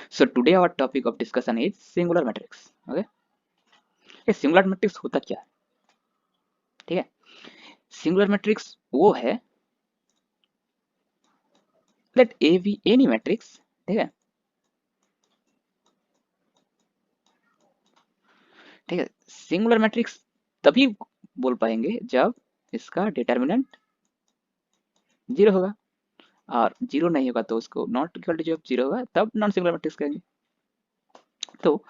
So today our topic of discussion is singular matrix. Okay, ये singular matrix होता क्या है? ठीक है, सिंगुलर मैट्रिक्स वो है, let A be any matrix. ठीक है, ठीक है. सिंगुलर मैट्रिक्स तभी बोल पाएंगे जब इसका डिटर्मिनेंट जीरो होगा, और जीरो नहीं होगा तो उसको नॉट इक्वल टू, जब जीरो होगा तब नॉन सिंगुलर मैट्रिक्स कहेंगे. तो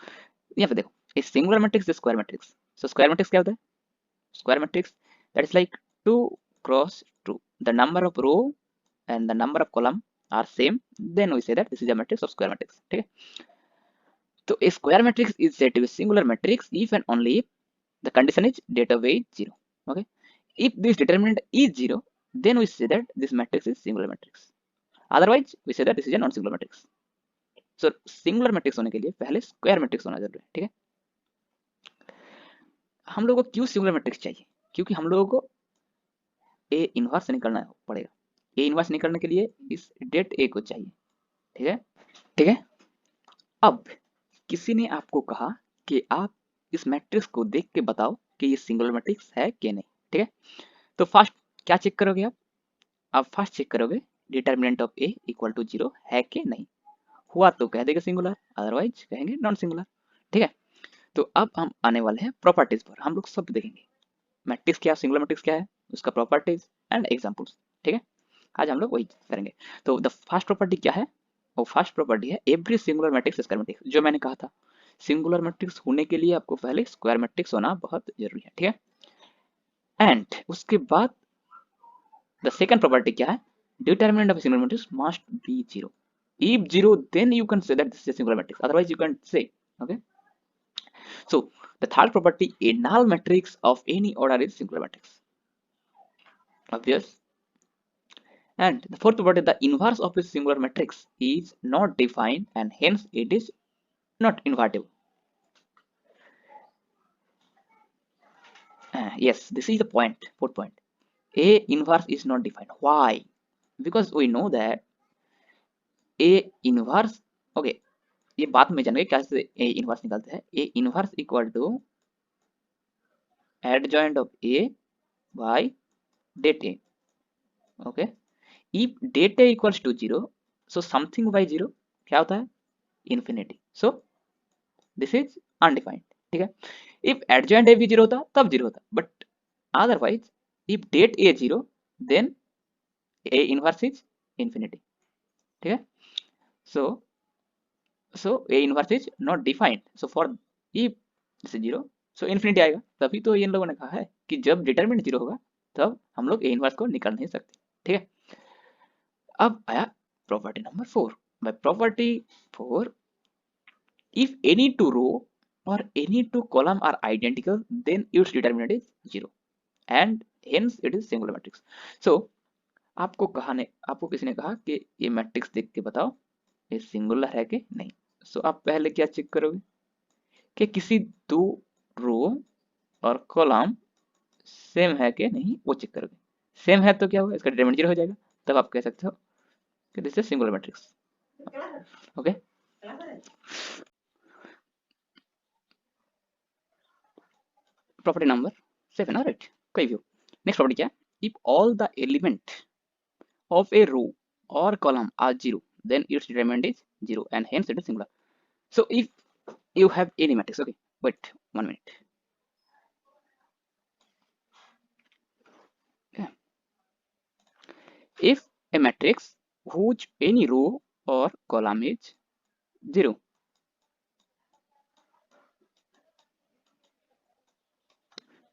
यहाँ पे देखो, a singular matrix square matrix. So square matrix क्या होता है? Square matrix, that is like 2 cross 2. The number of row and the number of column are same, then we say that this is a matrix of square matrix. ठीक है, तो a square matrix is said to be singular matrix if and only if the condition is data weight 0. Okay, if this determinant is 0, then we say that this matrix is singular matrix. Otherwise we say that this is a non singular matrix. So singular matrix होने के लिए पहले square matrix होना जरूरी है. ठीक है, हम लोगों को क्यों सिंगुलर मैट्रिक्स चाहिए? क्योंकि हम लोगों को ए इनवर्स से निकलना पड़ेगा. ए इनवर्स निकलने के लिए इस डेट ए को चाहिए. ठीक है, ठीक है. अब किसी ने आपको कहा कि आप इस मैट्रिक्स को देख के बताओ कि ये सिंगुलर मैट्रिक्स है कि नहीं. ठीक है, तो फर्स्ट क्या चेक करोगे आप फर्स्ट चेक करोगे determinant of A equal to 0 है कि नहीं. हुआ तो कह देगा सिंगुलर, अदरवाइज कहेंगे नॉन सिंगुलर. ठीक है, तो अब हम आने वाले हैं प्रॉपर्टीज पर. हम लोग सब देखेंगे मैट्रिक्स क्या, सिंगुलर मैट्रिक्स क्या है, उसका प्रॉपर्टीज एंड एग्जांपल्स. ठीक है, आज हम लोग वही करेंगे. तो द फर्स्ट प्रॉपर्टी क्या है? वो फर्स्ट प्रॉपर्टी है every singular matrix square matrix. जो मैंने कहा था, सिंगुलर मैट्रिक्स होने के लिए आपको पहले स्क्वायर मैट्रिक्स होना बहुत जरूरी है. ठीक है, एंड उसके बाद द सेकंड प्रॉपर्टी क्या है? Determinant of singular matrix must be 0. if 0, then you can say that this is a singular matrix, otherwise you can't say. Okay, so the third property, a null matrix of any order is singular matrix. Obvious. And the fourth property, the inverse of a singular matrix is not defined and hence it is not invertible. Yes, this is the point, fourth point. A inverse is not defined. Why? Because we know that A inverse, okay, ये बात में जानेंगे कैसे A inverse निकालते हैं. A inverse equal to adjoint of A by det A. Okay, if det A equals to 0, so something by 0 क्या होता है? Infinity. So this is undefined. ठीक है, if adjoint A भी 0 होता तब 0 होता, but otherwise if det A 0, then A inverse is infinity. ठीक है, so A inverse is not defined. So for if this is 0, so infinity आएगा. तभी तो इन लोगों ने कहा है कि जब डिटरमिनेंट 0 होगा तब हम लोग A इनवर्स को निकाल नहीं सकते. ठीक है, अब आया property number 4. By property 4, if any two row or any two column are identical, then its determinant is 0 and hence it is singular matrix. So आपको किसी ने कहा कि ये मैट्रिक्स देख के बताओ ये सिंगुलर है कि नहीं. सो आप पहले क्या चेक करोगे कि किसी दो रो और कॉलम सेम है कि नहीं, वो चेक करोगे. सेम है तो क्या होगा, इसका डिटरमिनेंट 0 हो जाएगा, तब आप कह सकते हो कि this is singular matrix. Okay, property number 7. Alright, कोई भी हो. नेक्स्ट प्रॉपर्टी क्या है? If all the element of a row और column are 0, then its determinant is 0 and hence it is singular. So if you have any matrix, okay, wait 1 minute. Okay. If a matrix whose any row or column is 0,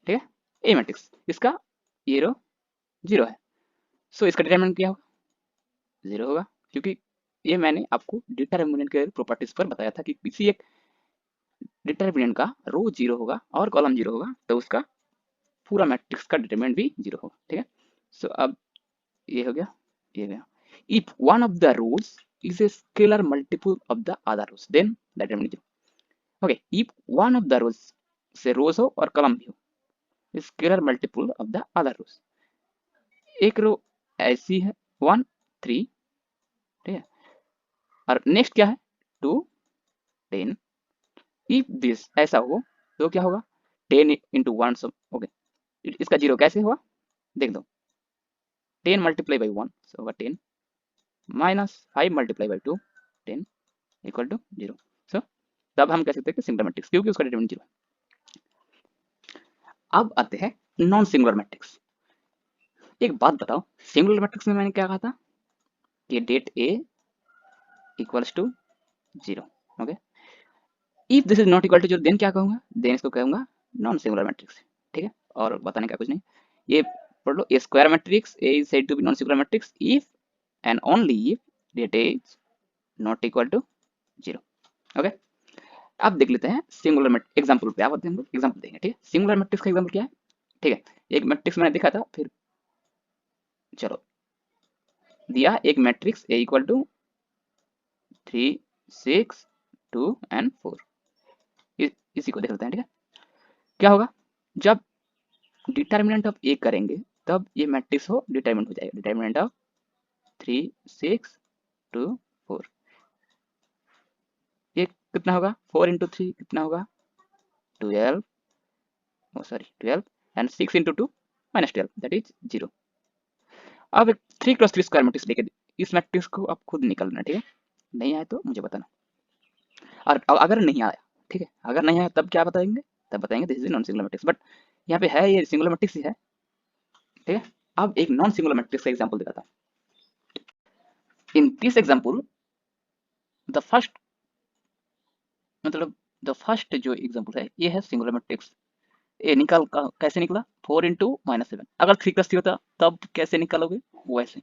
ठीक है, ए matrix इसका ये रो 0 है, सो इसका determinant क्या होगा? 0 होगा, क्योंकि ये मैंने आपको डिटरमिनेंट के प्रॉपर्टीज पर बताया था कि किसी एक डिटरमिनेंट का रो 0 होगा और कॉलम 0 होगा तो उसका पूरा मैट्रिक्स का डिटरमिनेंट भी 0 होगा. ठीक है, सो अब ये हो गया, ये गया. If one of the rows is a scalar multiple of the other rows, then the determinant 0. Okay, if one of the rows से रोज हो और कॉलम भी हो, scalar multiple of the other rows. एक रो ऐसी है 1 3, ठीक है, और नेक्स्ट क्या है 2 10, इफ दिस ऐसा हो तो क्या होगा 10 इंटू वन सब ओके इसका जीरो कैसे हुआ देख दो 10 मल्टीप्लाई बाई वन सो होगा 10 minus 5 multiply by 2 10 equal to zero so तब हम कह सकते हैं कि सिंगुलर मैट्रिक्स क्योंकि उसका डिटरमिनेंट जीरो है। अब आते हैं नॉन सिंगुलर मैट्रिक्स। एक बात बताओ सिंगुलर मैट्रिक्स में मैंने क्या कहा था कि det A equals to zero okay if this is not equal to zero then क्या कहूंगा देन इसको कहूंगा नॉन सिंगुलर मैट्रिक्स ठीक है और बताने का कुछ नहीं ये पढ़ लो a square matrix A is said to be non singular matrix if and only if det A is not equal to zero okay अब देख लेते हैं सिंगुलर मैट्रिक्स एग्जांपल पे आप हम लोग एग्जांपल देंगे ठीक है सिंगुलर मैट्रिक्स का एग्जांपल क्या है ठीक है एक मैट्रिक्स मैंने दिखा था फिर चलो दिया एक matrix A equal to 3 6 2 and 4 इसी को देख लेते हैं ठीक है क्या होगा जब डिटर्मिनेंट ऑफ ए करेंगे तब ये मैट्रिक्स हो डिटर्मिनेंट हो जाएगा डिटर्मिनेंट ऑफ 3 6 2 4 ये कितना होगा 4 इंटू थ्री कितना होगा 12 sorry 12 and 6 into two minus 12 that is zero अब एक 3 क्रॉस 3 स्क्वायर मैट्रिक्स लेके इस मैट्रिक्स को आप खुद निकालना ठीक है नहीं आए तो मुझे बताना और अगर नहीं आया ठीक है अगर नहीं आया तब क्या बताएंगे तब बताएंगे this is non singular matrix but यहाँ पे है ये सिंगुलर मैट्रिक्स ही है ठीक है अब एक नॉन सिंगुलर मैट्रिक्स का एग्जांपल दिखाता हूँ in this example the first मतलब द फर्स्ट जो एग्जांपल है ये है सिंगुलर मैट्रिक्स ये निकाल कैसे निकला 4 इंटू माइनस 7 अगर 3 प्लस 3 होता तब कैसे निकालोगे वैसे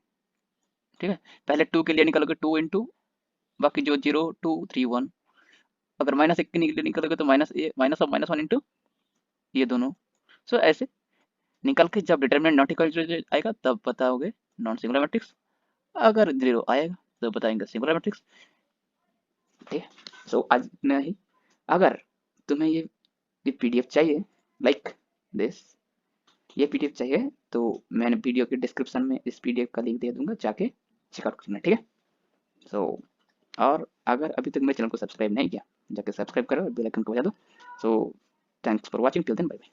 ठीक है पहले 2 के लिए निकालोगे 2 इंटू बाकी जो 0 2 3 1 अगर माइनस 1 के लिए निकालोगे तो माइनस ऑफ माइनस 1 इंटू ये दोनों सो ऐसे निकल के जब डिटरमिनेंट नॉट इक्वल आएगा तब बताओगे नॉन सिंगुलर मैट्रिक्स अगर 0 आएगा तो बताएंगे सिंगुलर मैट्रिक्स ठीक है सो आज इतना ही अगर तुम्हें ये पीडीएफ चाहिए लाइक दिस ये पीडीएफ चाहिए तो मैंने वीडियो के डिस्क्रिप्शन में इस पीडीएफ का लिंक दे दूंगा जाके चेकआउट करना ठीक है सो और अगर अभी तक मेरे चैनल को सब्सक्राइब नहीं किया जाके सब्सक्राइब करो और बेल आइकन को बजा दो so thanks for watching till then bye bye